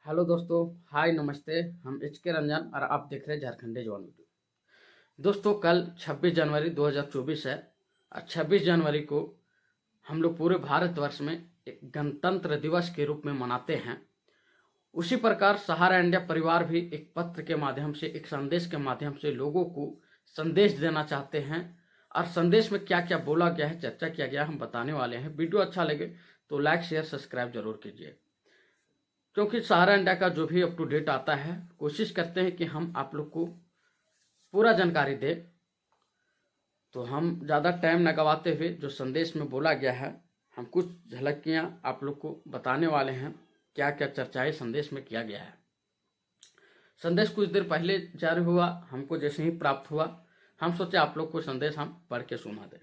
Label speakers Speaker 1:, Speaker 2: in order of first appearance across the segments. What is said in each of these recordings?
Speaker 1: Hello दोस्तों, हाय नमस्ते। हम के रंजन और आप देख रहे हैं झारखंडी जवान वीडियो। दोस्तों, कल 26 जनवरी 2024 है और 26 जनवरी को हम लोग पूरे भारतवर्ष में एक गणतंत्र दिवस के रूप में मनाते हैं। उसी प्रकार सहारा इंडिया परिवार भी एक पत्र के माध्यम से, एक संदेश के माध्यम से लोगों को संदेश देना चाहते हैं। और संदेश में क्या क्या बोला गया है, चर्चा किया गया, हम बताने वाले हैं। वीडियो अच्छा लगे तो लाइक शेयर सब्सक्राइब जरूर कीजिए, क्योंकि सहारा इंडिया का जो भी अप टू डेट आता है कोशिश करते हैं कि हम आप लोग को पूरा जानकारी दे। तो हम ज़्यादा टाइम न गवाते हुए जो संदेश में बोला गया है, हम कुछ झलकियां आप लोग को बताने वाले हैं। क्या क्या चर्चाएं संदेश में किया गया है। संदेश कुछ देर पहले जारी हुआ, हमको जैसे ही प्राप्त हुआ हम सोचे आप लोग को संदेश हम पढ़ के सुना दें।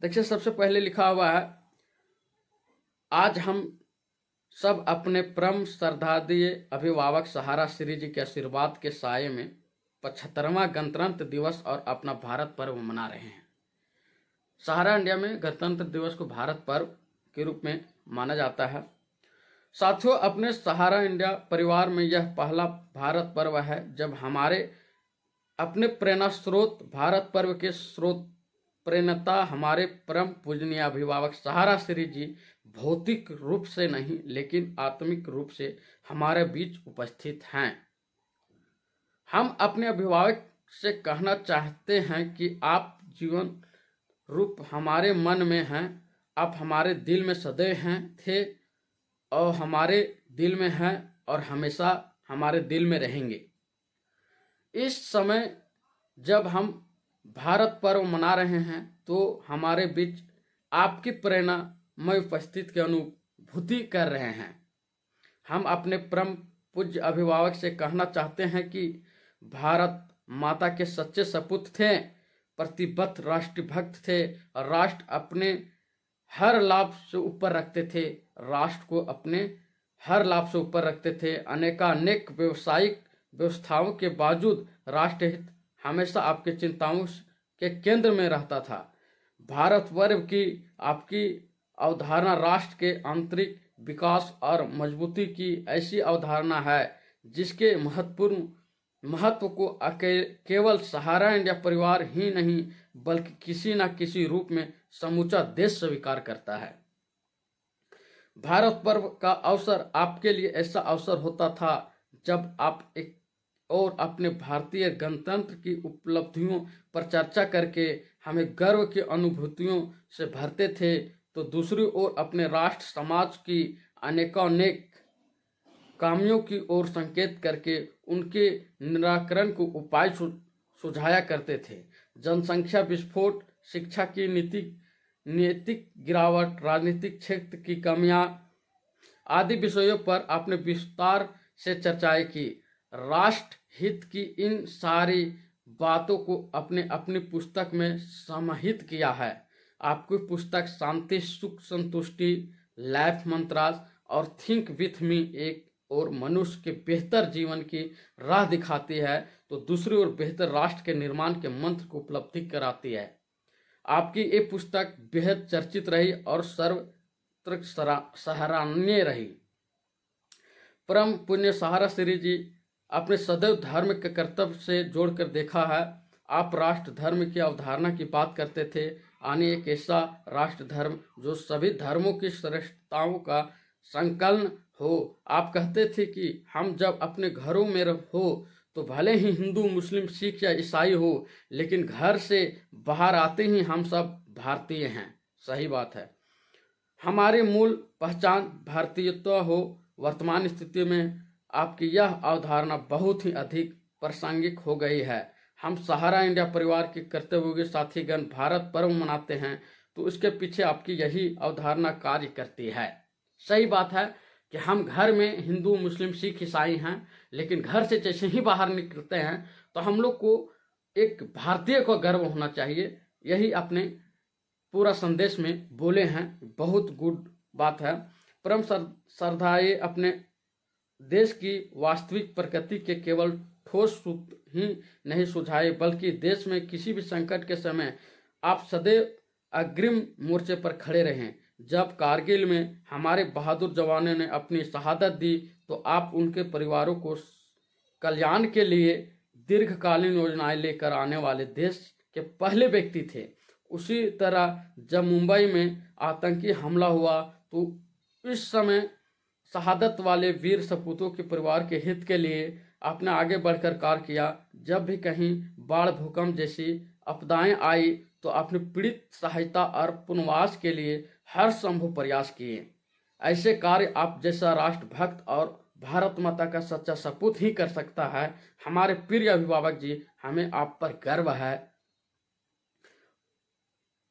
Speaker 1: देखिए, सबसे पहले लिखा हुआ है, आज हम सब अपने परम श्रद्धानीय अभिभावक सहारा श्री जी के आशीर्वाद के साये में 75वां गणतंत्र दिवस और अपना भारत पर्व मना रहे हैं। सहारा इंडिया में गणतंत्र दिवस को भारत पर्व के रूप में माना जाता है। साथियों, अपने सहारा इंडिया परिवार में यह पहला भारत पर्व है जब हमारे अपने प्रेरणा स्रोत भारत पर्व के स्रोत प्रेरणता हमारे परम पूजनीय अभिभावक सहारा श्री जी भौतिक रूप से नहीं लेकिन आत्मिक रूप से हमारे बीच उपस्थित हैं। हम अपने अभिभावक से कहना चाहते हैं कि आप जीवन रूप हमारे मन में हैं, आप हमारे दिल में सदैव हैं थे और हमारे दिल में हैं और हमेशा हमारे दिल में रहेंगे। इस समय जब हम भारत पर्व मना रहे हैं तो हमारे बीच आपकी प्रेरणा में उपस्थित की अनुभूति कर रहे हैं। हम अपने परम पूज्य अभिभावक से कहना चाहते हैं कि भारत माता के सच्चे सपूत थे, प्रतिबद्ध राष्ट्रभक्त थे और राष्ट्र अपने हर लाभ से ऊपर रखते थे। राष्ट्र को अपने हर लाभ से ऊपर रखते थे। अनेकानेक व्यवसायिक व्यवस्थाओं के बावजूद राष्ट्रहित हमेशा आपके चिंताओं के केंद्र में रहता था। भारत पर्व की आपकी अवधारणा राष्ट्र के आंतरिक विकास और मजबूती की ऐसी अवधारणा है जिसके महत्व को केवल सहारा इंडिया परिवार ही नहीं बल्कि किसी न किसी रूप में समूचा देश स्वीकार करता है। भारत पर्व का अवसर आपके लिए ऐसा अवसर होता था जब आप एक और अपने भारतीय गणतंत्र की उपलब्धियों पर चर्चा करके हमें गर्व की अनुभूतियों से भरते थे, तो दूसरी ओर अपने राष्ट्र समाज की अनेकानेक कामियों की ओर संकेत करके उनके निराकरण को उपाय सुझाया करते थे। जनसंख्या विस्फोट, शिक्षा की नैतिक गिरावट, राजनीतिक क्षेत्र की कमियां आदि विषयों पर आपने विस्तार से चर्चाएं की। राष्ट्र हित की इन सारी बातों को अपनी पुस्तक में समाहित किया है। आपकी पुस्तक शांति, सुख, संतुष्टि, लाइफ मंत्रास और थिंक विथ मी एक और मनुष्य के बेहतर जीवन की राह दिखाती है, तो दूसरी ओर बेहतर राष्ट्र के निर्माण के मंत्र को उपलब्धि कराती है। आपकी ये पुस्तक बेहद चर्चित रही और सर्वत्र सराहनीय रही। परम पुण्य सहारा श्री जी अपने सदैव धर्म के कर्तव्य से जोड़कर देखा है। आप राष्ट्र धर्म की अवधारणा की बात करते थे, यानी एक ऐसा राष्ट्र धर्म जो सभी धर्मों की श्रेष्ठताओं का संकलन हो। आप कहते थे कि हम जब अपने घरों में हो तो भले ही हिंदू, मुस्लिम, सिख या ईसाई हो, लेकिन घर से बाहर आते ही हम सब भारतीय हैं। सही बात है। हमारी मूल पहचान भारतीयत्व हो। वर्तमान स्थिति में आपकी यह अवधारणा बहुत ही अधिक प्रासंगिक हो गई है। हम सहारा इंडिया परिवार के कर्तव्योग्य साथीगण भारत पर्व मनाते हैं तो इसके पीछे आपकी यही अवधारणा कार्य करती है। सही बात है कि हम घर में हिंदू, मुस्लिम, सिख, ईसाई हैं, लेकिन घर से जैसे ही बाहर निकलते हैं तो हम लोग को एक भारतीय को गर्व होना चाहिए। यही अपने पूरा संदेश में बोले हैं। बहुत गुड बात है। परम श्रद्धाए अपने देश की वास्तविक प्रकृति के केवल ठोस सूत्र ही नहीं सुझाए, बल्कि देश में किसी भी संकट के समय आप सदैव अग्रिम मोर्चे पर खड़े रहें। जब कारगिल में हमारे बहादुर जवानों ने अपनी शहादत दी तो आप उनके परिवारों को कल्याण के लिए दीर्घकालीन योजनाएं लेकर आने वाले देश के पहले व्यक्ति थे। उसी तरह जब मुंबई में आतंकी हमला हुआ तो इस समय शहादत वाले वीर सपूतों के परिवार के हित के लिए आपने आगे बढ़कर कार्य किया। जब भी कहीं बाढ़, भूकंप जैसी आपदाएं आई तो आपने पीड़ित सहायता और पुनर्वास के लिए हर संभव प्रयास किए। ऐसे कार्य आप जैसा राष्ट्रभक्त और भारत माता का सच्चा सपूत ही कर सकता है। हमारे प्रिय अभिभावक जी, हमें आप पर गर्व है।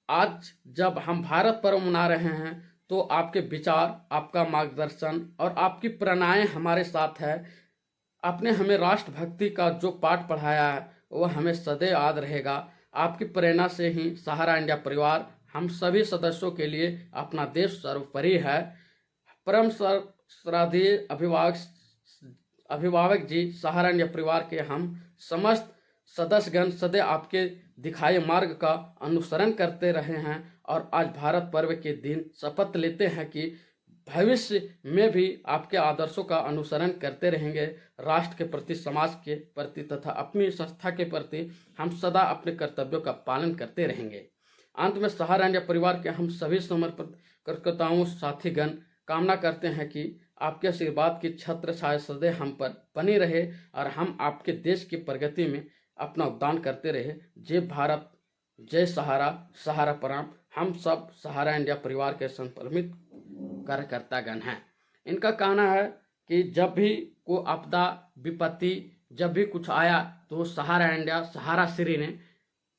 Speaker 1: आज जब हम भारत पर्व मना रहे हैं तो आपके विचार, आपका मार्गदर्शन और आपकी प्रेरणाएं हमारे साथ है। आपने हमें राष्ट्रभक्ति का जो पाठ पढ़ाया है वह हमें सदैव याद रहेगा। आपकी प्रेरणा से ही सहारा इंडिया परिवार हम सभी सदस्यों के लिए अपना देश सर्वोपरि है। परम श्रद्धेय अभिभावक जी, सहारा इंडिया परिवार के हम समस्त सदस्यगण सदैव आपके दिखाए मार्ग का अनुसरण करते रहे हैं और आज भारत पर्व के दिन शपथ लेते हैं कि भविष्य में भी आपके आदर्शों का अनुसरण करते रहेंगे। राष्ट्र के प्रति, समाज के प्रति तथा अपनी संस्था के प्रति हम सदा अपने कर्तव्यों का पालन करते रहेंगे। अंत में सहारा इंडिया परिवार के हम सभी समर्पित कार्यकर्ताओं, साथीगण कामना करते हैं कि आपके आशीर्वाद की छत्र छाया सदैव हम पर बनी रहे और हम आपके देश की प्रगति में अपना योगदान करते रहे। जय भारत, जय सहारा, सहारा प्रणाम। हम सब सहारा इंडिया परिवार के समर्पित कार्यकर्तागण हैं। इनका कहना है कि जब भी कोई आपदा, विपत्ति, जब भी कुछ आया तो सहारा इंडिया, सहारा श्री ने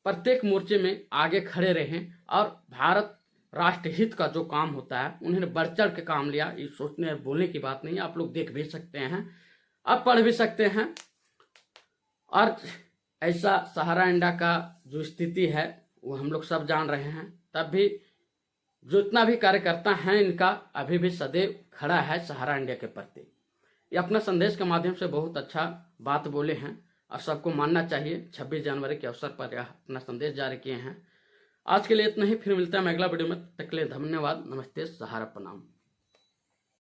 Speaker 1: प्रत्येक मोर्चे में आगे खड़े रहे और भारत राष्ट्र हित का जो काम होता है उन्होंने बढ़ चढ़ के काम लिया। ये सोचने और बोलने की बात नहीं, आप लोग देख भी सकते हैं, आप पढ़ भी सकते हैं। और ऐसा सहारा इंडिया का जो स्थिति है वो हम लोग सब जान रहे हैं। तब भी जो इतना भी कार्यकर्ता हैं इनका अभी भी सदैव खड़ा है सहारा इंडिया के प्रति। ये अपना संदेश के माध्यम से बहुत अच्छा बात बोले हैं और सबको मानना चाहिए। 26 जनवरी के अवसर पर यह अपना संदेश जारी किए हैं। आज के लिए इतना ही, फिर मिलता है मैं अगला वीडियो में। तक के लिए धन्यवाद, नमस्ते, सहारा प्रणाम।